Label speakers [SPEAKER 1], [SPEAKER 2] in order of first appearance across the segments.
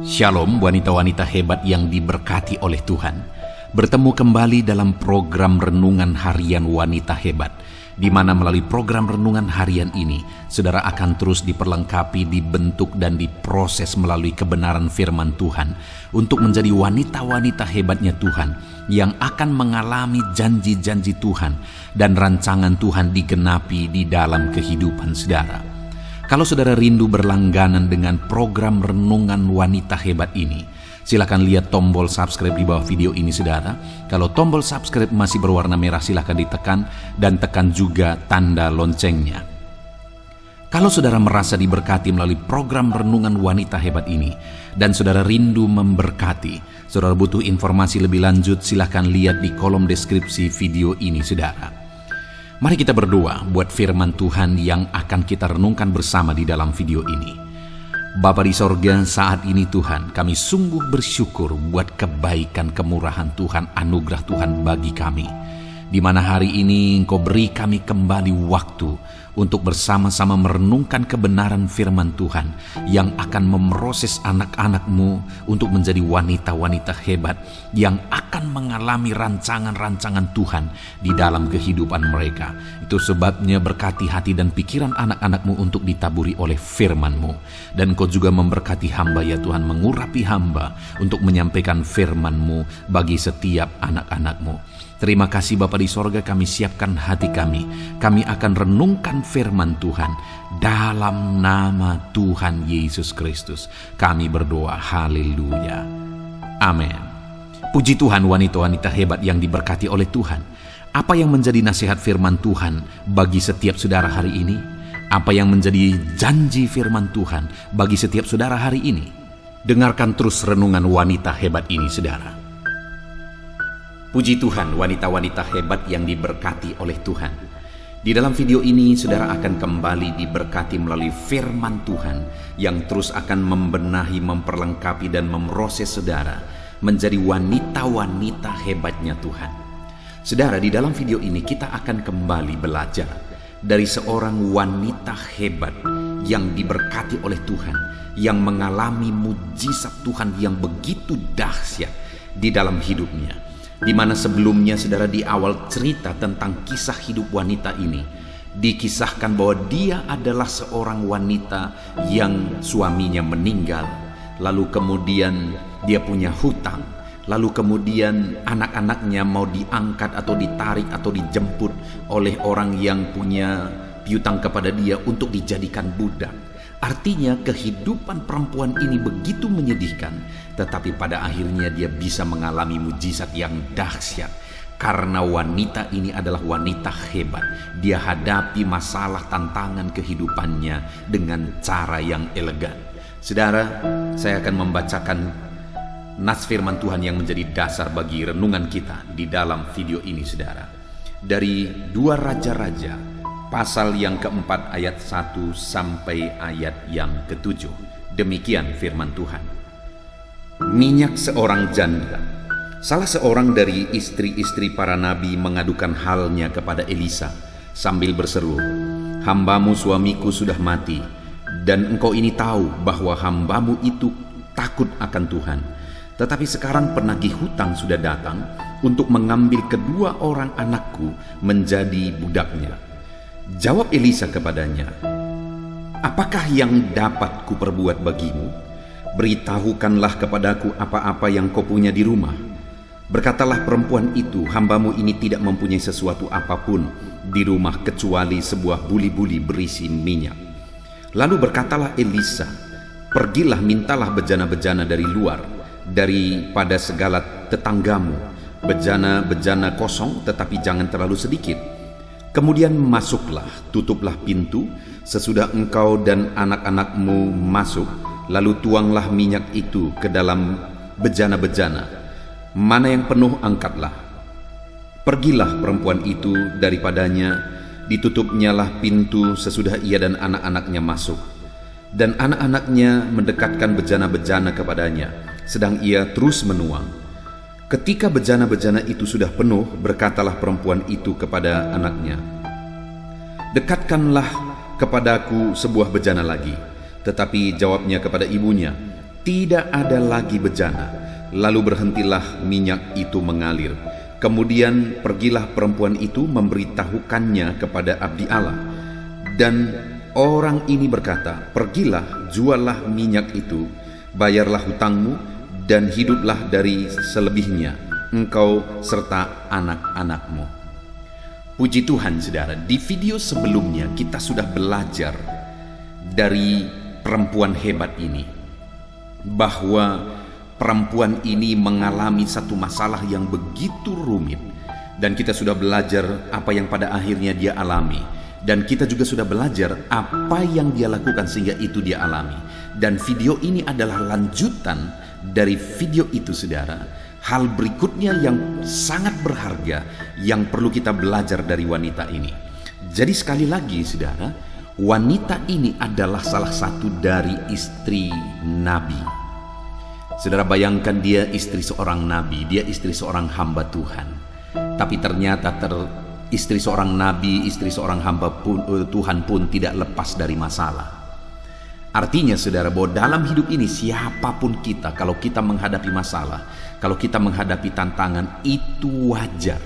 [SPEAKER 1] Shalom wanita-wanita hebat yang diberkati oleh Tuhan. Bertemu kembali dalam program Renungan Harian Wanita Hebat, di mana melalui program Renungan Harian ini, saudara akan terus diperlengkapi, dibentuk dan diproses melalui kebenaran firman Tuhan untuk menjadi wanita-wanita hebatnya Tuhan yang akan mengalami janji-janji Tuhan dan rancangan Tuhan digenapi di dalam kehidupan saudara. Kalau saudara rindu berlangganan dengan program Renungan Wanita Hebat ini, silakan lihat tombol subscribe di bawah video ini saudara. Kalau tombol subscribe masih berwarna merah, silakan ditekan dan tekan juga tanda loncengnya. Kalau saudara merasa diberkati melalui program Renungan Wanita Hebat ini dan saudara rindu memberkati, saudara butuh informasi lebih lanjut, silakan lihat di kolom deskripsi video ini saudara. Mari kita berdoa buat firman Tuhan yang akan kita renungkan bersama di dalam video ini. Bapa di sorga, saat ini Tuhan, kami sungguh bersyukur buat kebaikan, kemurahan Tuhan, anugerah Tuhan bagi kami. Di mana hari ini Engkau beri kami kembali waktu untuk bersama-sama merenungkan kebenaran firman Tuhan yang akan memproses anak-anak-Mu untuk menjadi wanita-wanita hebat yang akan mengalami rancangan-rancangan Tuhan di dalam kehidupan mereka. Itu sebabnya berkati hati dan pikiran anak-anak-Mu untuk ditaburi oleh firman-Mu. Dan Engkau juga memberkati hamba ya Tuhan, mengurapi hamba untuk menyampaikan firman-Mu bagi setiap anak-anak-Mu. Terima kasih Bapa di sorga, kami siapkan hati kami. Kami akan renungkan firman Tuhan dalam nama Tuhan Yesus Kristus. Kami berdoa, haleluya. Amin. Puji Tuhan wanita-wanita hebat yang diberkati oleh Tuhan. Apa yang menjadi nasihat firman Tuhan bagi setiap saudara hari ini? Apa yang menjadi janji firman Tuhan bagi setiap saudara hari ini? Dengarkan terus renungan wanita hebat ini saudara. Puji Tuhan wanita-wanita hebat yang diberkati oleh Tuhan. Di dalam video ini saudara akan kembali diberkati melalui firman Tuhan yang terus akan membenahi, memperlengkapi dan memproses saudara menjadi wanita-wanita hebatnya Tuhan. Saudara, di dalam video ini kita akan kembali belajar dari seorang wanita hebat yang diberkati oleh Tuhan, yang mengalami mujizat Tuhan yang begitu dahsyat di dalam hidupnya. Di mana sebelumnya saudara di awal cerita tentang kisah hidup wanita ini dikisahkan bahwa dia adalah seorang wanita yang suaminya meninggal, lalu kemudian dia punya hutang, lalu kemudian anak-anaknya mau diangkat atau ditarik atau dijemput oleh orang yang punya piutang kepada dia untuk dijadikan budak. Artinya kehidupan perempuan ini begitu menyedihkan, tetapi pada akhirnya dia bisa mengalami mujizat yang dahsyat. Karena wanita ini adalah wanita hebat. Dia hadapi masalah tantangan kehidupannya dengan cara yang elegan. Saudara, saya akan membacakan nas firman Tuhan yang menjadi dasar bagi renungan kita di dalam video ini saudara. Dari 2 Raja-Raja pasal yang keempat ayat 1 sampai ayat yang ke-7. Demikian firman Tuhan. Minyak seorang janda. Salah seorang dari istri-istri para nabi mengadukan halnya kepada Elisa sambil berseru, "Hambamu suamiku sudah mati, dan engkau ini tahu bahwa hambamu itu takut akan Tuhan. Tetapi sekarang penagih hutang sudah datang untuk mengambil kedua orang anakku menjadi budaknya." Jawab Elisa kepadanya, "Apakah yang dapat kuperbuat bagimu? Beritahukanlah kepadaku apa-apa yang kau punya di rumah." Berkatalah perempuan itu, "Hambamu ini tidak mempunyai sesuatu apapun di rumah kecuali sebuah buli-buli berisi minyak." Lalu berkatalah Elisa, "Pergilah mintalah bejana-bejana dari luar, daripada segala tetanggamu, bejana-bejana kosong tetapi jangan terlalu sedikit. Kemudian masuklah, tutuplah pintu, sesudah engkau dan anak-anakmu masuk, lalu tuanglah minyak itu ke dalam bejana-bejana. Mana yang penuh angkatlah." Pergilah perempuan itu daripadanya, ditutupnyalah pintu sesudah ia dan anak-anaknya masuk. Dan anak-anaknya mendekatkan bejana-bejana kepadanya, sedang ia terus menuang. Ketika bejana-bejana itu sudah penuh, berkatalah perempuan itu kepada anaknya, "Dekatkanlah kepadaku sebuah bejana lagi." Tetapi jawabnya kepada ibunya, Tidak ada lagi bejana, lalu berhentilah minyak itu mengalir. Kemudian pergilah perempuan itu memberitahukannya kepada abdi Allah. Dan orang ini berkata, pergilah, juallah minyak itu, bayarlah hutangmu, dan hiduplah dari selebihnya, engkau serta anak-anakmu. Puji Tuhan saudara, di video sebelumnya kita sudah belajar dari perempuan hebat ini, bahwa perempuan ini mengalami satu masalah yang begitu rumit, dan kita sudah belajar apa yang pada akhirnya dia alami, dan kita juga sudah belajar apa yang dia lakukan sehingga itu dia alami. Dan video ini adalah lanjutan dari video itu saudara. Hal berikutnya yang sangat berharga yang perlu kita belajar dari wanita ini. Jadi sekali lagi saudara, wanita ini adalah salah satu dari istri Nabi. Saudara bayangkan, dia istri seorang Nabi, dia istri seorang hamba Tuhan. Tapi ternyata istri seorang Nabi, istri seorang hamba Tuhan pun tidak lepas dari masalah. Artinya saudara, bahwa dalam hidup ini siapapun kita, kalau kita menghadapi masalah, kalau kita menghadapi tantangan, itu wajar.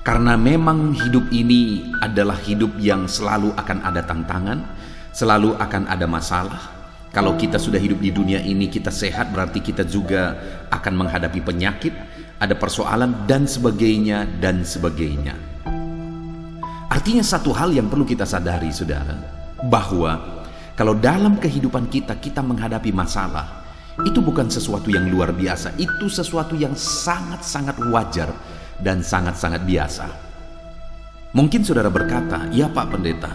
[SPEAKER 1] Karena memang hidup ini adalah hidup yang selalu akan ada tantangan, selalu akan ada masalah. Kalau kita sudah hidup di dunia ini, kita sehat, berarti kita juga akan menghadapi penyakit, ada persoalan, dan sebagainya, dan sebagainya. Artinya satu hal yang perlu kita sadari saudara, bahwa kalau dalam kehidupan kita menghadapi masalah, itu bukan sesuatu yang luar biasa, itu sesuatu yang sangat-sangat wajar dan sangat-sangat biasa. Mungkin saudara berkata, ya Pak Pendeta,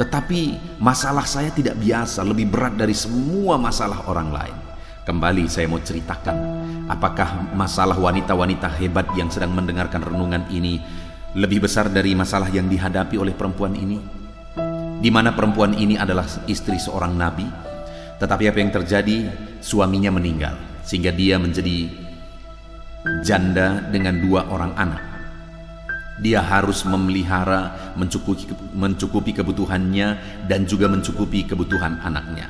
[SPEAKER 1] tetapi masalah saya tidak biasa, lebih berat dari semua masalah orang lain. Kembali saya mau ceritakan, apakah masalah wanita-wanita hebat yang sedang mendengarkan renungan ini lebih besar dari masalah yang dihadapi oleh perempuan ini? Di mana perempuan ini adalah istri seorang nabi, tetapi apa yang terjadi? Suaminya meninggal, sehingga dia menjadi janda dengan 2 orang anak. Dia harus memelihara, mencukupi kebutuhannya, dan juga mencukupi kebutuhan anaknya.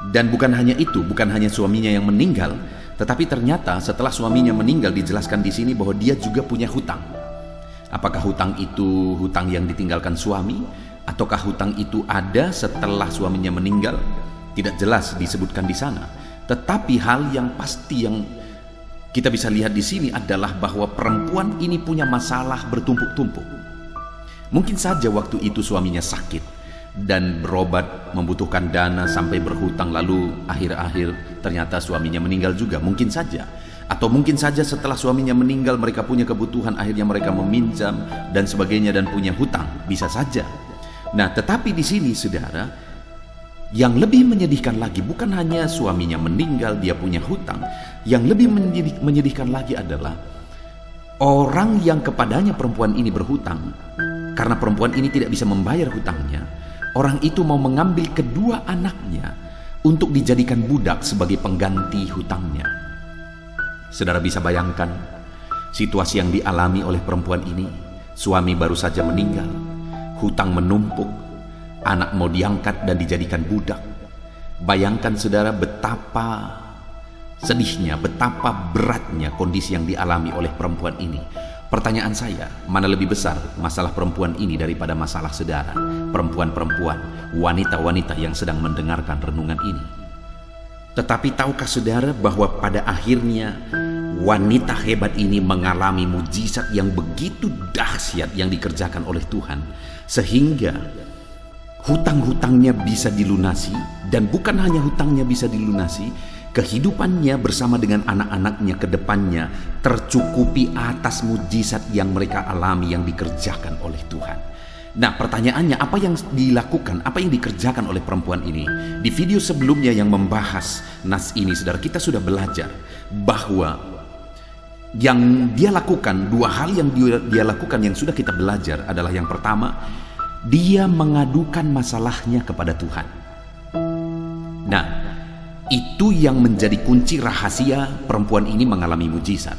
[SPEAKER 1] Dan bukan hanya itu, bukan hanya suaminya yang meninggal, tetapi ternyata setelah suaminya meninggal, dijelaskan di sini bahwa dia juga punya hutang. Apakah hutang itu hutang yang ditinggalkan suami, ataukah hutang itu ada setelah suaminya meninggal? Tidak jelas disebutkan di sana. Tetapi hal yang pasti yang kita bisa lihat di sini adalah bahwa perempuan ini punya masalah bertumpuk-tumpuk. Mungkin saja waktu itu suaminya sakit dan berobat, membutuhkan dana sampai berhutang, lalu akhir-akhir ternyata suaminya meninggal juga. Mungkin saja. Atau mungkin saja setelah suaminya meninggal mereka punya kebutuhan, akhirnya mereka meminjam dan sebagainya dan punya hutang. Bisa saja. Nah, tetapi di sini saudara, yang lebih menyedihkan lagi bukan hanya suaminya meninggal, dia punya hutang. Yang lebih menyedihkan lagi adalah orang yang kepadanya perempuan ini berhutang. Karena perempuan ini tidak bisa membayar hutangnya, orang itu mau mengambil kedua anaknya untuk dijadikan budak sebagai pengganti hutangnya. Saudara bisa bayangkan situasi yang dialami oleh perempuan ini. Suami baru saja meninggal, hutang menumpuk, anak mau diangkat dan dijadikan budak. Bayangkan saudara betapa sedihnya, betapa beratnya kondisi yang dialami oleh perempuan ini. Pertanyaan saya, mana lebih besar masalah perempuan ini daripada masalah saudara, perempuan-perempuan, wanita-wanita yang sedang mendengarkan renungan ini? Tetapi tahukah saudara bahwa pada akhirnya wanita hebat ini mengalami mujizat yang begitu dahsyat yang dikerjakan oleh Tuhan, sehingga hutang-hutangnya bisa dilunasi, dan bukan hanya hutangnya bisa dilunasi, kehidupannya bersama dengan anak-anaknya ke depannya tercukupi atas mujizat yang mereka alami yang dikerjakan oleh Tuhan. Nah, pertanyaannya, apa yang dilakukan, apa yang dikerjakan oleh perempuan ini? Di video sebelumnya yang membahas nas ini, saudara, kita sudah belajar bahwa yang dia lakukan, 2 hal yang dia lakukan yang sudah kita belajar adalah yang pertama, dia mengadukan masalahnya kepada Tuhan. Nah, itu yang menjadi kunci rahasia perempuan ini mengalami mujizat.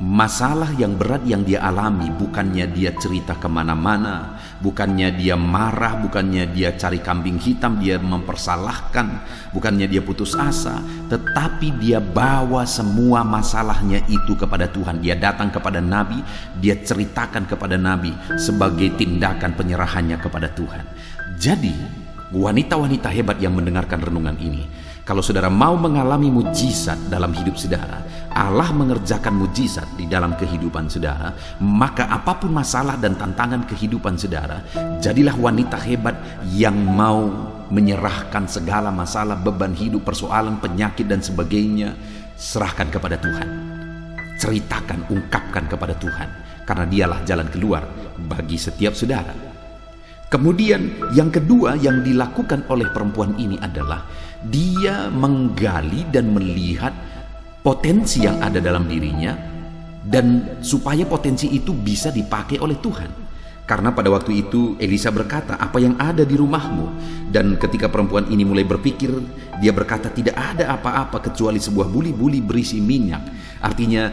[SPEAKER 1] masalah yang berat yang dia alami, bukannya dia cerita kemana-mana, bukannya dia marah, bukannya dia cari kambing hitam, dia mempersalahkan, bukannya dia putus asa, tetapi dia bawa semua masalahnya itu kepada Tuhan. Dia datang kepada Nabi, dia ceritakan kepada Nabi sebagai tindakan penyerahannya kepada Tuhan. Jadi wanita-wanita hebat yang mendengarkan renungan ini, kalau saudara mau mengalami mujizat dalam hidup saudara, Allah mengerjakan mujizat di dalam kehidupan saudara, maka apapun masalah dan tantangan kehidupan saudara, jadilah wanita hebat yang mau menyerahkan segala masalah, beban hidup, persoalan, penyakit dan sebagainya, serahkan kepada Tuhan. Ceritakan, ungkapkan kepada Tuhan, karena dialah jalan keluar bagi setiap saudara. Kemudian yang kedua yang dilakukan oleh perempuan ini adalah dia menggali dan melihat potensi yang ada dalam dirinya, dan supaya potensi itu bisa dipakai oleh Tuhan. Karena pada waktu itu Elisa berkata, apa yang ada di rumahmu? Dan ketika perempuan ini mulai berpikir, dia berkata, tidak ada apa-apa kecuali sebuah buli-buli berisi minyak. Artinya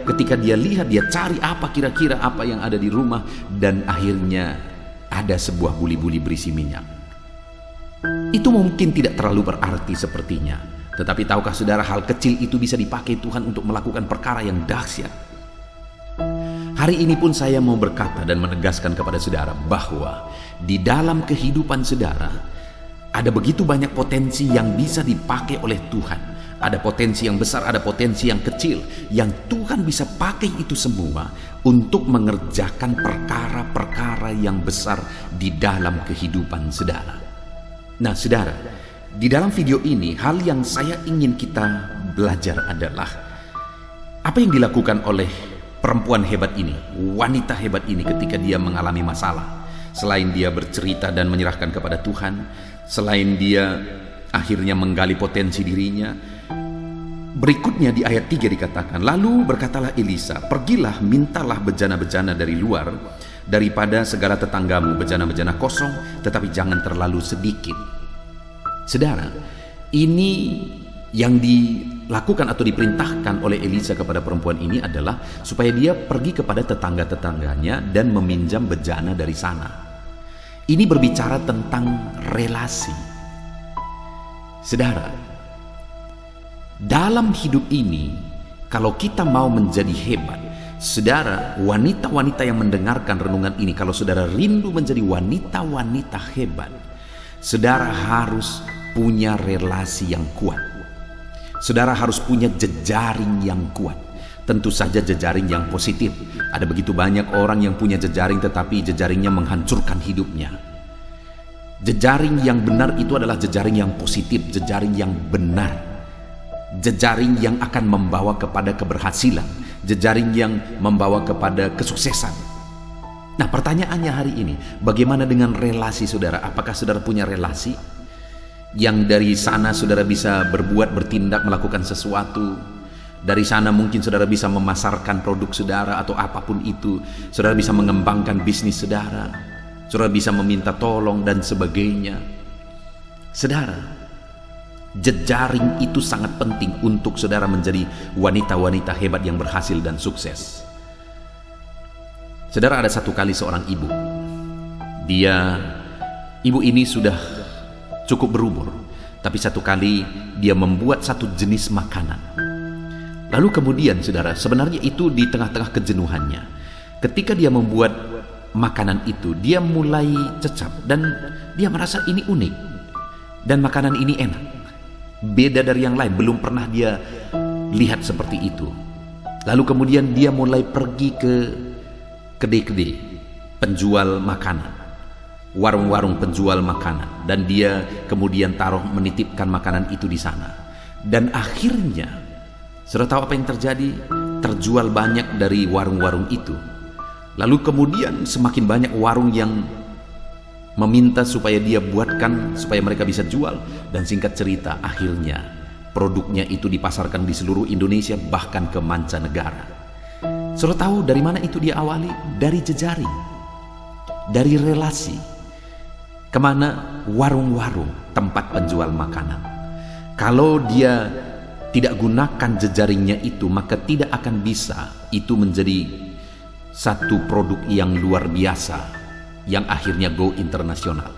[SPEAKER 1] ketika dia lihat, dia cari apa kira-kira apa yang ada di rumah, dan akhirnya ada sebuah buli-buli berisi minyak. Itu mungkin tidak terlalu berarti sepertinya, tetapi tahukah saudara, hal kecil itu bisa dipakai Tuhan untuk melakukan perkara yang dahsyat. Hari ini pun saya mau berkata dan menegaskan kepada saudara bahwa di dalam kehidupan saudara ada begitu banyak potensi yang bisa dipakai oleh Tuhan. Ada potensi yang besar, ada potensi yang kecil, yang Tuhan bisa pakai itu semua untuk mengerjakan perkara-perkara yang besar di dalam kehidupan saudara. Nah saudara, di dalam video ini hal yang saya ingin kita belajar adalah apa yang dilakukan oleh perempuan hebat ini, wanita hebat ini ketika dia mengalami masalah. Selain dia bercerita dan menyerahkan kepada Tuhan, selain dia akhirnya menggali potensi dirinya, berikutnya di ayat 3 dikatakan, lalu berkatalah Elisa, pergilah mintalah bejana-bejana dari luar daripada segala tetanggamu, bejana-bejana kosong, tetapi jangan terlalu sedikit. Saudara, ini yang dilakukan atau diperintahkan oleh Elisa kepada perempuan ini adalah supaya dia pergi kepada tetangga-tetangganya dan meminjam bejana dari sana. Ini berbicara tentang relasi. Saudara, dalam hidup ini, kalau kita mau menjadi hebat, saudara, wanita-wanita yang mendengarkan renungan ini, kalau saudara rindu menjadi wanita-wanita hebat, saudara harus punya relasi yang kuat. Saudara harus punya jejaring yang kuat. Tentu saja jejaring yang positif. Ada begitu banyak orang yang punya jejaring tetapi jejaringnya menghancurkan hidupnya. Jejaring yang benar itu adalah jejaring yang positif, jejaring yang benar, jejaring yang akan membawa kepada keberhasilan, jejaring yang membawa kepada kesuksesan. Nah, pertanyaannya hari ini, bagaimana dengan relasi saudara? Apakah saudara punya relasi yang dari sana saudara bisa berbuat, bertindak, melakukan sesuatu? Dari sana mungkin saudara bisa memasarkan produk saudara atau apapun itu. Saudara bisa mengembangkan bisnis saudara, saudara bisa meminta tolong dan sebagainya. Saudara, jejaring itu sangat penting untuk saudara menjadi wanita-wanita hebat yang berhasil dan sukses. Saudara, ada satu kali seorang ibu. Ibu ini sudah cukup berumur, tapi satu kali dia membuat satu jenis makanan. Lalu kemudian saudara, sebenarnya itu di tengah-tengah kejenuhannya, ketika dia membuat makanan itu, dia mulai cecap dan dia merasa ini unik dan makanan ini enak, beda dari yang lain, belum pernah dia lihat seperti itu. Lalu kemudian dia mulai pergi ke kedai-kedai penjual makanan, warung-warung penjual makanan, dan dia kemudian menitipkan makanan itu di sana. Dan akhirnya, saudara tahu apa yang terjadi? Terjual banyak dari warung-warung itu. Lalu kemudian semakin banyak warung yang meminta supaya dia buatkan, supaya mereka bisa jual. Dan singkat cerita, akhirnya produknya itu dipasarkan di seluruh Indonesia, bahkan ke mancanegara. Saudara tahu dari mana itu dia awali? Dari jejaring, dari relasi. Kemana? Warung-warung, tempat penjual makanan. Kalau dia tidak gunakan jejaringnya itu, maka tidak akan bisa itu menjadi satu produk yang luar biasa yang akhirnya go internasional.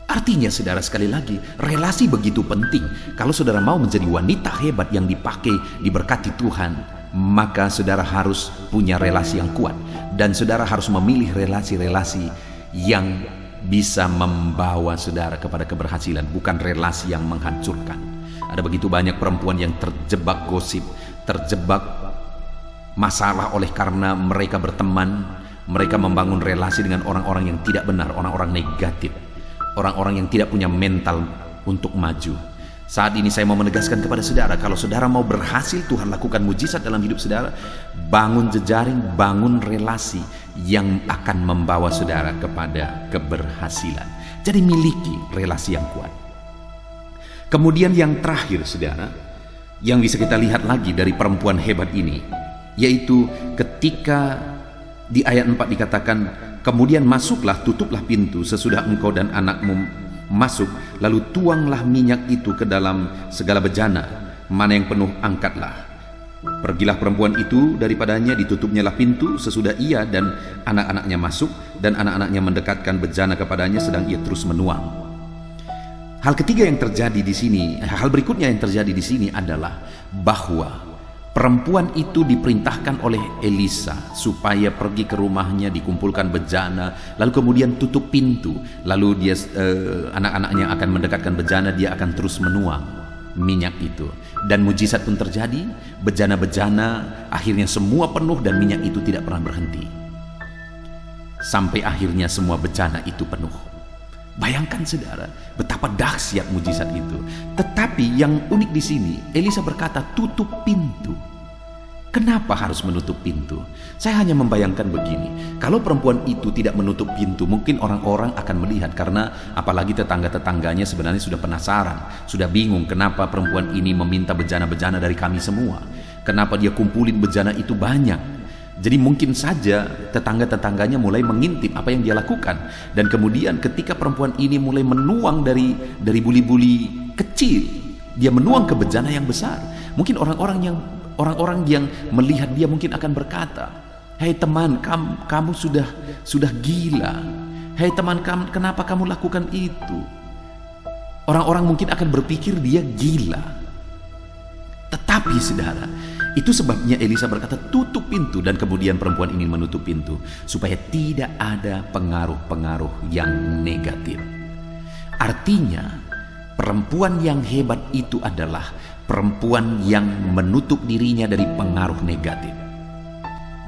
[SPEAKER 1] Artinya saudara, sekali lagi, relasi begitu penting. Kalau saudara mau menjadi wanita hebat yang dipakai, diberkati Tuhan, maka saudara harus punya relasi yang kuat. Dan saudara harus memilih relasi-relasi yang bisa membawa saudara kepada keberhasilan, bukan relasi yang menghancurkan. Ada begitu banyak perempuan yang terjebak gosip, terjebak masalah oleh karena mereka berteman, mereka membangun relasi dengan orang-orang yang tidak benar, orang-orang negatif, orang-orang yang tidak punya mental untuk maju. Saat ini saya mau menegaskan kepada saudara, kalau saudara mau berhasil, Tuhan lakukan mujizat dalam hidup saudara, bangun jejaring, bangun relasi yang akan membawa saudara kepada keberhasilan. Jadi miliki relasi yang kuat. Kemudian yang terakhir saudara, yang bisa kita lihat lagi dari perempuan hebat ini, yaitu ketika di ayat 4 dikatakan, kemudian masuklah, tutuplah pintu sesudah engkau dan anakmu masuk, lalu tuanglah minyak itu ke dalam segala bejana, mana yang penuh angkatlah. Pergilah perempuan itu daripadanya, ditutupnyalah pintu sesudah ia dan anak-anaknya masuk, dan anak-anaknya mendekatkan bejana kepadanya sedang ia terus menuang. Hal ketiga yang terjadi di sini, hal berikutnya yang terjadi di sini adalah bahwa perempuan itu diperintahkan oleh Elisa supaya pergi ke rumahnya, dikumpulkan bejana, lalu kemudian tutup pintu, lalu dia anak-anaknya akan mendekatkan bejana, dia akan terus menuang minyak itu, dan mujizat pun terjadi. Bejana-bejana akhirnya semua penuh dan minyak itu tidak pernah berhenti sampai akhirnya semua bejana itu penuh. Bayangkan saudara, betapa dahsyat mujizat itu. Tetapi yang unik di sini, Elisa berkata, tutup pintu. Kenapa harus menutup pintu? Saya hanya membayangkan begini, kalau perempuan itu tidak menutup pintu, mungkin orang-orang akan melihat, karena apalagi tetangga-tetangganya sebenarnya sudah penasaran, sudah bingung kenapa perempuan ini meminta bejana-bejana dari kami semua. Kenapa dia kumpulin bejana itu banyak? Jadi mungkin saja tetangga-tetangganya mulai mengintip apa yang dia lakukan. Dan kemudian ketika perempuan ini mulai menuang dari buli-buli kecil, dia menuang ke bejana yang besar. Mungkin orang-orang yang melihat dia mungkin akan berkata, "Hei teman, kamu sudah gila. Hei teman, kenapa kamu lakukan itu?" Orang-orang mungkin akan berpikir dia gila. Tetapi saudara, itu sebabnya Elisa berkata tutup pintu, dan kemudian perempuan ini menutup pintu supaya tidak ada pengaruh-pengaruh yang negatif. Artinya perempuan yang hebat itu adalah perempuan yang menutup dirinya dari pengaruh negatif.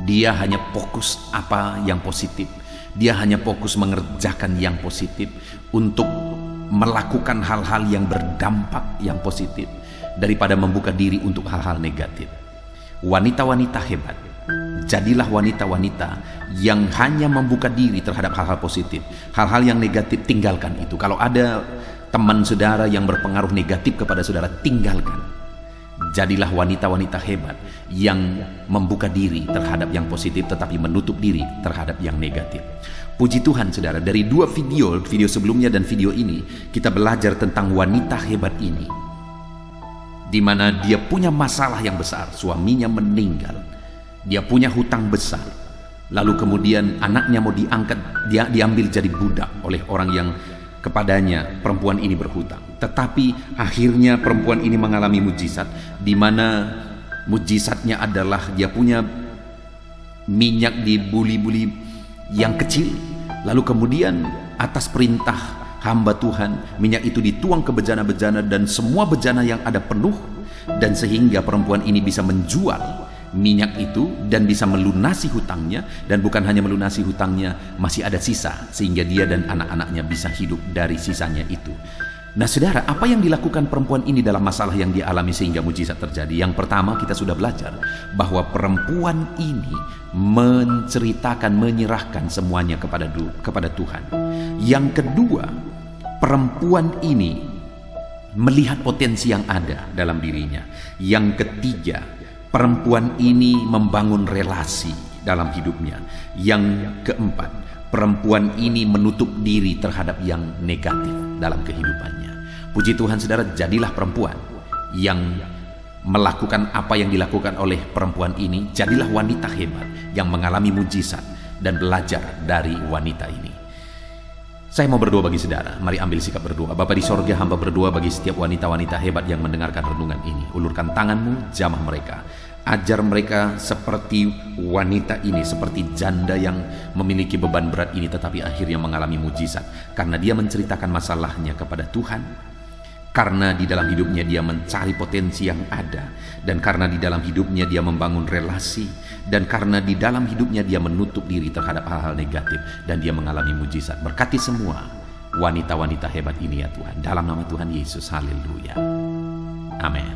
[SPEAKER 1] Dia hanya fokus apa yang positif. Dia hanya fokus mengerjakan yang positif, untuk melakukan hal-hal yang berdampak yang positif, daripada membuka diri untuk hal-hal negatif. Wanita-wanita hebat, jadilah wanita-wanita yang hanya membuka diri terhadap hal-hal positif. Hal-hal yang negatif, tinggalkan itu. Kalau ada teman saudara yang berpengaruh negatif kepada saudara, tinggalkan. Jadilah wanita-wanita hebat yang membuka diri terhadap yang positif, tetapi menutup diri terhadap yang negatif. Puji Tuhan saudara, dari dua video sebelumnya dan video ini, kita belajar tentang wanita hebat ini, di mana dia punya masalah yang besar, suaminya meninggal, dia punya hutang besar, lalu kemudian anaknya mau diambil jadi budak oleh orang yang kepadanya perempuan ini berhutang. Tetapi akhirnya perempuan ini mengalami mujizat, di mana mujizatnya adalah dia punya minyak di buli-buli yang kecil, lalu kemudian atas perintah hamba Tuhan, minyak itu dituang ke bejana-bejana, dan semua bejana yang ada penuh, dan sehingga perempuan ini bisa menjual minyak itu dan bisa melunasi hutangnya, dan bukan hanya melunasi hutangnya, masih ada sisa, sehingga dia dan anak-anaknya bisa hidup dari sisanya itu. Nah saudara, apa yang dilakukan perempuan ini dalam masalah yang dia alami sehingga mujizat terjadi? Yang pertama, kita sudah belajar bahwa perempuan ini menceritakan, menyerahkan semuanya kepada Tuhan. Yang kedua, perempuan ini melihat potensi yang ada dalam dirinya. Yang ketiga, perempuan ini membangun relasi dalam hidupnya. Yang keempat, perempuan ini menutup diri terhadap yang negatif dalam kehidupannya. Puji Tuhan saudara, jadilah perempuan yang melakukan apa yang dilakukan oleh perempuan ini. Jadilah wanita hebat yang mengalami mujizat dan belajar dari wanita ini. Saya mau berdoa bagi saudara. Mari ambil sikap berdoa. Bapa di sorga, hamba berdoa bagi setiap wanita-wanita hebat yang mendengarkan renungan ini. Ulurkan tanganmu, jamah mereka. Ajar mereka seperti wanita ini, seperti janda yang memiliki beban berat ini tetapi akhirnya mengalami mujizat. Karena dia menceritakan masalahnya kepada Tuhan. Karena di dalam hidupnya dia mencari potensi yang ada. Dan karena di dalam hidupnya dia membangun relasi. Dan karena di dalam hidupnya dia menutup diri terhadap hal-hal negatif. Dan dia mengalami mujizat. Berkati semua wanita-wanita hebat ini ya Tuhan. Dalam nama Tuhan Yesus, haleluya. Amin.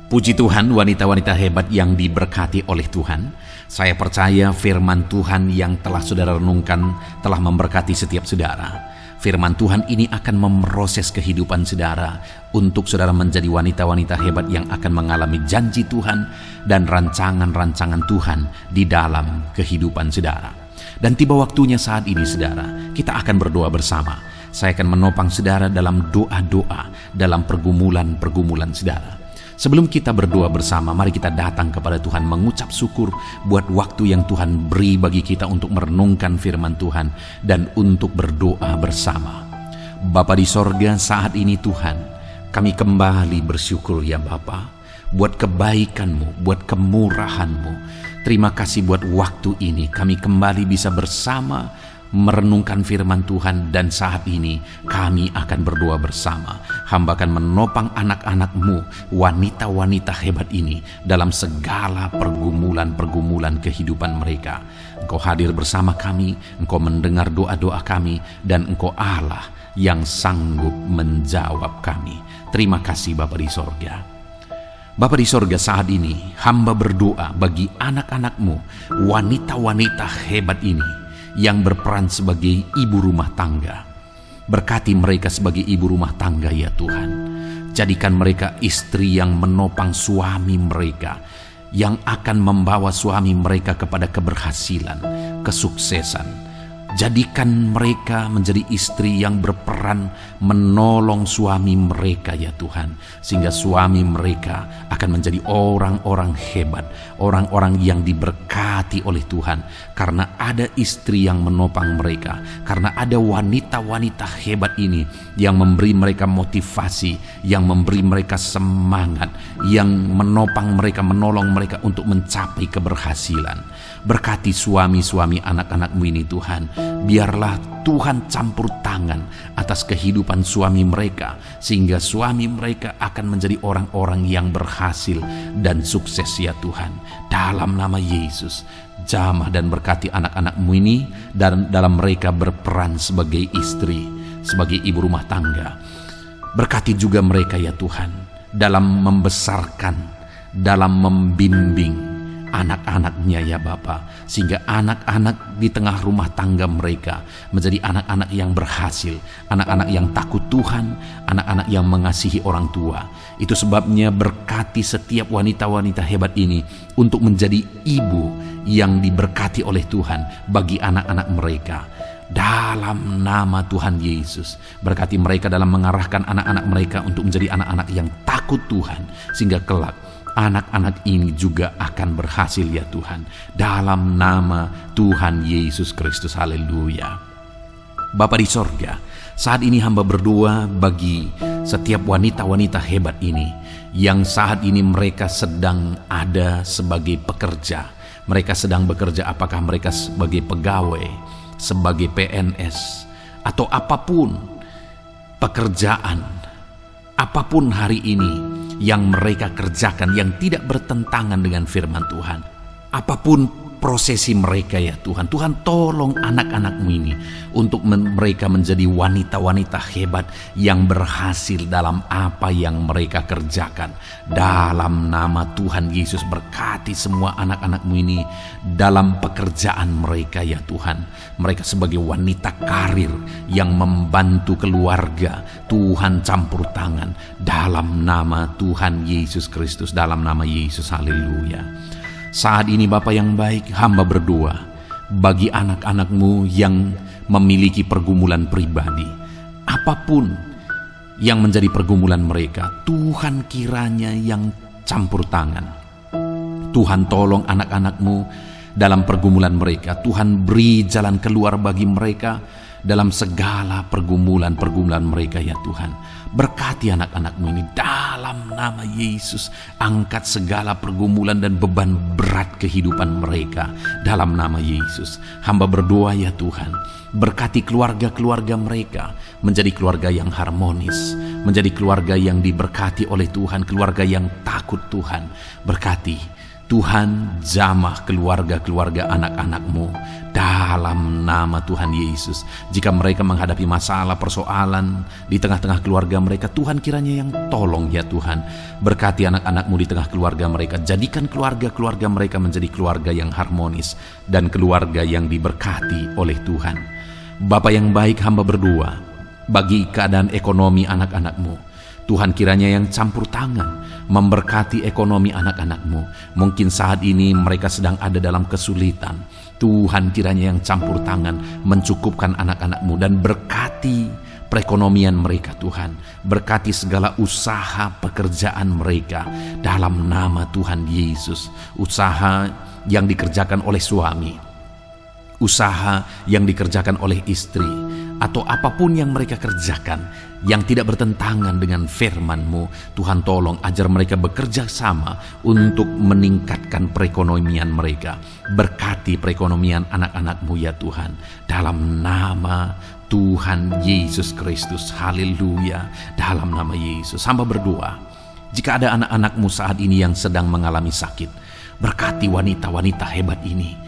[SPEAKER 1] Puji Tuhan, wanita-wanita hebat yang diberkati oleh Tuhan. Saya percaya firman Tuhan yang telah saudara renungkan telah memberkati setiap saudara. Firman Tuhan ini akan memproses kehidupan saudara untuk saudara menjadi wanita-wanita hebat yang akan mengalami janji Tuhan dan rancangan-rancangan Tuhan di dalam kehidupan saudara. Dan tiba waktunya saat ini saudara, kita akan berdoa bersama. Saya akan menopang saudara dalam doa-doa, dalam pergumulan-pergumulan saudara. Sebelum kita berdoa bersama, mari kita datang kepada Tuhan mengucap syukur buat waktu yang Tuhan beri bagi kita untuk merenungkan firman Tuhan dan untuk berdoa bersama. Bapa di sorga, saat ini Tuhan, kami kembali bersyukur ya Bapa, buat kebaikan-Mu, buat kemurahan-Mu. Terima kasih buat waktu ini kami kembali bisa bersama merenungkan firman Tuhan, dan saat ini kami akan berdoa bersama. Hamba akan menopang anak-anak-Mu, wanita-wanita hebat ini dalam segala pergumulan-pergumulan kehidupan mereka. Engkau hadir bersama kami, Engkau mendengar doa-doa kami, dan Engkau Allah yang sanggup menjawab kami. Terima kasih Bapa di sorga. Bapa di sorga, saat ini hamba berdoa bagi anak-anak-Mu, wanita-wanita hebat ini yang berperan sebagai ibu rumah tangga. Berkati mereka sebagai ibu rumah tangga ya Tuhan. Jadikan mereka istri yang menopang suami mereka, yang akan membawa suami mereka kepada keberhasilan, kesuksesan. Jadikan mereka menjadi istri yang berperan menolong suami mereka ya Tuhan. Sehingga suami mereka akan menjadi orang-orang hebat, orang-orang yang diberkati oleh Tuhan. Karena ada istri yang menopang mereka, karena ada wanita-wanita hebat ini yang memberi mereka motivasi, yang memberi mereka semangat, yang menopang mereka, menolong mereka untuk mencapai keberhasilan. Berkati suami-suami anak-anak-Mu ini Tuhan. Biarlah Tuhan campur tangan atas kehidupan suami mereka, sehingga suami mereka akan menjadi orang-orang yang berhasil dan sukses ya Tuhan. Dalam nama Yesus, jamah dan berkati anak-anak-Mu ini, dan dalam mereka berperan sebagai istri, sebagai ibu rumah tangga. Berkati juga mereka ya Tuhan, dalam membesarkan, dalam membimbing anak-anaknya ya Bapa, sehingga anak-anak di tengah rumah tangga mereka menjadi anak-anak yang berhasil, anak-anak yang takut Tuhan, anak-anak yang mengasihi orang tua. Itu sebabnya berkati setiap wanita-wanita hebat ini untuk menjadi ibu yang diberkati oleh Tuhan bagi anak-anak mereka. Dalam nama Tuhan Yesus, berkati mereka dalam mengarahkan anak-anak mereka untuk menjadi anak-anak yang takut Tuhan, sehingga kelak anak-anak ini juga akan berhasil ya Tuhan. Dalam nama Tuhan Yesus Kristus, haleluya. Bapa di sorga, saat ini hamba berdoa bagi setiap wanita-wanita hebat ini, yang saat ini mereka sedang ada sebagai pekerja. Mereka sedang bekerja, apakah mereka sebagai pegawai, sebagai PNS, atau apapun pekerjaan, apapun hari ini yang mereka kerjakan yang tidak bertentangan dengan firman Tuhan. Apapun prosesi mereka ya Tuhan, Tuhan tolong anak-anak-Mu ini untuk mereka menjadi wanita-wanita hebat yang berhasil dalam apa yang mereka kerjakan. Dalam nama Tuhan Yesus, berkati semua anak-anak-Mu ini dalam pekerjaan mereka ya Tuhan. Mereka sebagai wanita karir yang membantu keluarga, Tuhan campur tangan dalam nama Tuhan Yesus Kristus, dalam nama Yesus, haleluya. Saat ini Bapa yang baik, hamba berdoa bagi anak-anak-Mu yang memiliki pergumulan pribadi. Apapun yang menjadi pergumulan mereka, Tuhan kiranya yang campur tangan. Tuhan tolong anak-anak-Mu dalam pergumulan mereka. Tuhan beri jalan keluar bagi mereka dalam segala pergumulan-pergumulan mereka ya Tuhan. Berkati anak-anak-Mu ini dalam nama Yesus. Angkat segala pergumulan dan beban berat kehidupan mereka dalam nama Yesus. Hamba berdoa ya Tuhan, berkati keluarga-keluarga mereka menjadi keluarga yang harmonis, menjadi keluarga yang diberkati oleh Tuhan, keluarga yang takut Tuhan. Berkati Tuhan, jamah keluarga-keluarga anak-anak-Mu dalam nama Tuhan Yesus. Jika mereka menghadapi masalah, persoalan di tengah-tengah keluarga mereka, Tuhan kiranya yang tolong ya Tuhan. Berkati anak-anak-Mu di tengah keluarga mereka. Jadikan keluarga-keluarga mereka menjadi keluarga yang harmonis dan keluarga yang diberkati oleh Tuhan. Bapa yang baik, hamba berdoa bagi keadaan ekonomi anak-anak-Mu. Tuhan kiranya yang campur tangan memberkati ekonomi anak-anak-Mu. Mungkin saat ini mereka sedang ada dalam kesulitan. Tuhan kiranya yang campur tangan mencukupkan anak-anak-Mu dan berkati perekonomian mereka Tuhan. Berkati segala usaha pekerjaan mereka dalam nama Tuhan Yesus. Usaha yang dikerjakan oleh suami, usaha yang dikerjakan oleh istri, atau apapun yang mereka kerjakan yang tidak bertentangan dengan firman-Mu, Tuhan tolong ajar mereka bekerja sama untuk meningkatkan perekonomian mereka. Berkati perekonomian anak-anak-Mu ya Tuhan, dalam nama Tuhan Yesus Kristus. Haleluya. Dalam nama Yesus hamba berdoa, jika ada anak-anak-Mu saat ini yang sedang mengalami sakit, berkati wanita-wanita hebat ini.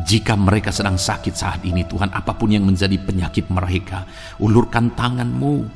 [SPEAKER 1] Jika mereka sedang sakit saat ini Tuhan, apapun yang menjadi penyakit mereka, ulurkan tangan-Mu,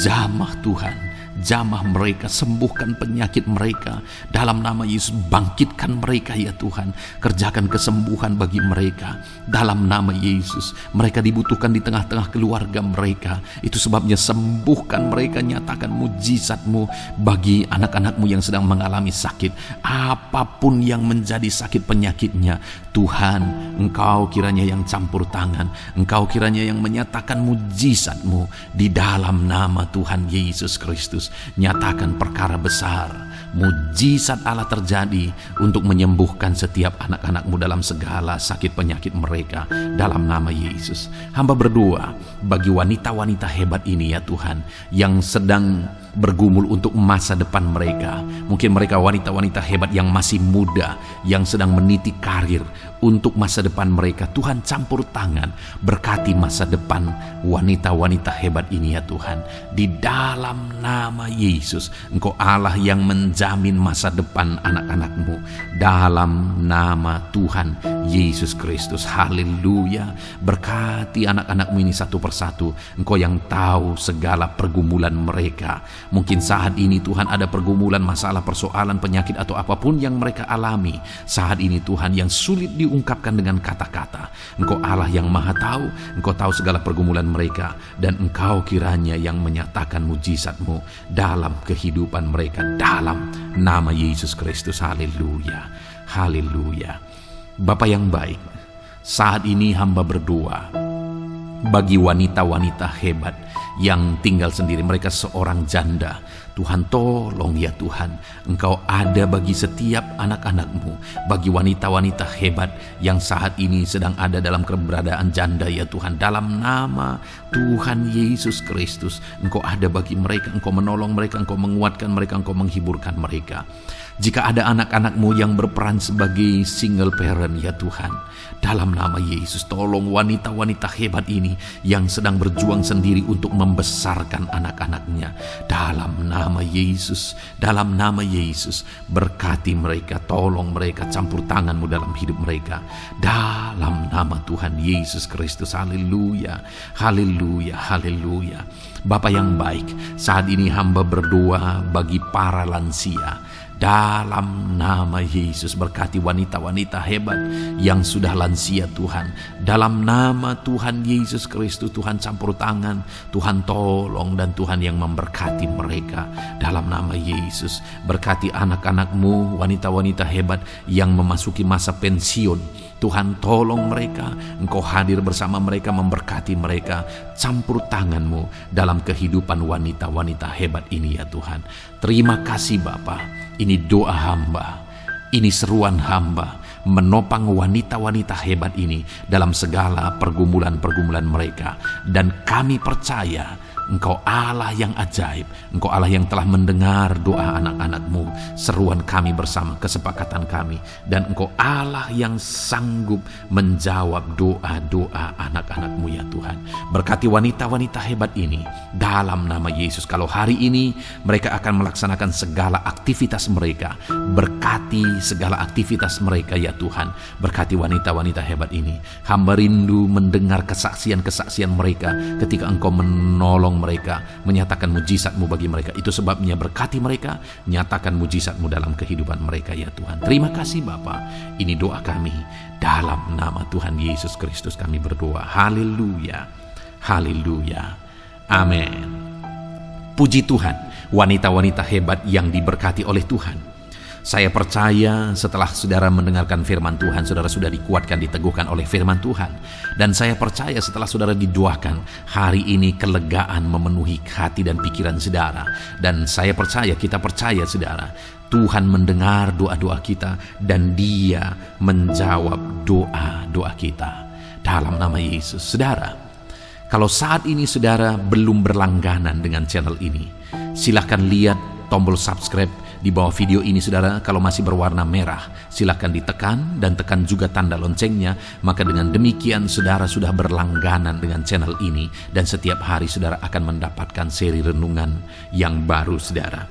[SPEAKER 1] jamah Tuhan, jamah mereka, sembuhkan penyakit mereka dalam nama Yesus. Bangkitkan mereka ya Tuhan, kerjakan kesembuhan bagi mereka dalam nama Yesus. Mereka dibutuhkan di tengah-tengah keluarga mereka, itu sebabnya sembuhkan mereka, nyatakan mujizat-Mu bagi anak-anak-Mu yang sedang mengalami sakit. Apapun yang menjadi sakit penyakitnya Tuhan, Engkau kiranya yang campur tangan, Engkau kiranya yang menyatakan mujizat-Mu di dalam nama Tuhan Yesus Kristus. Nyatakan perkara besar, mujizat Allah terjadi untuk menyembuhkan setiap anak-anak-Mu dalam segala sakit penyakit mereka dalam nama Yesus. Hamba berdoa bagi wanita-wanita hebat ini ya Tuhan, yang sedang bergumul untuk masa depan mereka. Mungkin mereka wanita-wanita hebat yang masih muda, yang sedang meniti karir untuk masa depan mereka. Tuhan campur tangan, berkati masa depan wanita-wanita hebat ini ya Tuhan. Di dalam nama Yesus, Engkau Allah yang menjamin masa depan anak-anak-Mu dalam nama Tuhan Yesus Kristus. Haleluya. Berkati anak-anak-Mu ini satu persatu. Engkau yang tahu segala pergumulan mereka. Mungkin saat ini Tuhan ada pergumulan, masalah, persoalan, penyakit atau apapun yang mereka alami saat ini Tuhan, yang sulit diungkapkan dengan kata-kata. Engkau Allah yang maha tahu, Engkau tahu segala pergumulan mereka, dan Engkau kiranya yang menyatakan mujizat-Mu dalam kehidupan mereka dalam nama Yesus Kristus. Haleluya. Haleluya. Bapa yang baik, saat ini hamba berdoa bagi wanita-wanita hebat yang tinggal sendiri, mereka seorang janda. Tuhan tolong ya Tuhan, Engkau ada bagi setiap anak-anak-Mu, bagi wanita-wanita hebat yang saat ini sedang ada dalam keberadaan janda ya Tuhan. Dalam nama Tuhan Yesus Kristus, Engkau ada bagi mereka, Engkau menolong mereka, Engkau menguatkan mereka, Engkau menghiburkan mereka. Jika ada anak-anak-Mu yang berperan sebagai single parent ya Tuhan, dalam nama Yesus tolong wanita-wanita hebat ini yang sedang berjuang sendiri untuk membesarkan anak-anaknya. Dalam nama Yesus, dalam nama Yesus, berkati mereka, tolong mereka, campur tangan-Mu dalam hidup mereka dalam nama Tuhan Yesus Kristus. Haleluya. Haleluya. Haleluya. Bapa yang baik, saat ini hamba berdoa bagi para lansia. Dalam nama Yesus, berkati wanita-wanita hebat yang sudah lansia Tuhan. Dalam nama Tuhan Yesus Kristus, Tuhan campur tangan, Tuhan tolong, dan Tuhan yang memberkati mereka. Dalam nama Yesus, berkati anak-anak-Mu, wanita-wanita hebat yang memasuki masa pensiun. Tuhan, tolong mereka, Engkau hadir bersama mereka, memberkati mereka, campur tangan-Mu dalam kehidupan wanita-wanita hebat ini ya Tuhan. Terima kasih Bapa, ini doa hamba, ini seruan hamba, menopang wanita-wanita hebat ini dalam segala pergumulan-pergumulan mereka. Dan kami percaya Engkau Allah yang ajaib, Engkau Allah yang telah mendengar doa anak-anak-Mu, seruan kami bersama, kesepakatan kami, dan Engkau Allah yang sanggup menjawab doa-doa anak-anak-Mu ya Tuhan. Berkati wanita-wanita hebat ini dalam nama Yesus. Kalau hari ini mereka akan melaksanakan segala aktivitas mereka, berkati segala aktivitas mereka ya Tuhan. Berkati wanita-wanita hebat ini. Hamba rindu mendengar kesaksian-kesaksian mereka ketika Engkau menolong mereka, menyatakan mujizat-Mu bagi mereka. Itu sebabnya berkati mereka, nyatakan mujizat-Mu dalam kehidupan mereka ya Tuhan. Terima kasih Bapa. Ini doa kami dalam nama Tuhan Yesus Kristus kami berdoa. Haleluya. Haleluya. Amin. Puji Tuhan, wanita-wanita hebat yang diberkati oleh Tuhan. Saya percaya setelah saudara mendengarkan firman Tuhan, saudara sudah dikuatkan, diteguhkan oleh firman Tuhan. Dan saya percaya setelah saudara didoakan, hari ini kelegaan memenuhi hati dan pikiran saudara. Dan saya percaya, kita percaya saudara, Tuhan mendengar doa-doa kita dan Dia menjawab doa-doa kita. Dalam nama Yesus. Saudara, kalau saat ini saudara belum berlangganan dengan channel ini, silakan lihat tombol subscribe di bawah video ini saudara. Kalau masih berwarna merah, silakan ditekan dan tekan juga tanda loncengnya. Maka dengan demikian saudara sudah berlangganan dengan channel ini, dan setiap hari saudara akan mendapatkan seri renungan yang baru saudara.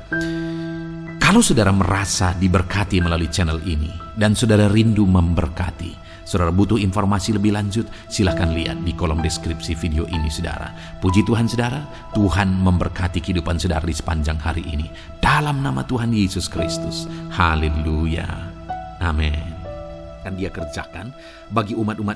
[SPEAKER 1] Kalau saudara merasa diberkati melalui channel ini dan saudara rindu memberkati, saudara butuh informasi lebih lanjut, silahkan lihat di kolom deskripsi video ini saudara. Puji Tuhan saudara, Tuhan memberkati kehidupan saudara di sepanjang hari ini. Dalam nama Tuhan Yesus Kristus. Haleluya. Amin. Dan Dia kerjakan bagi umat-umat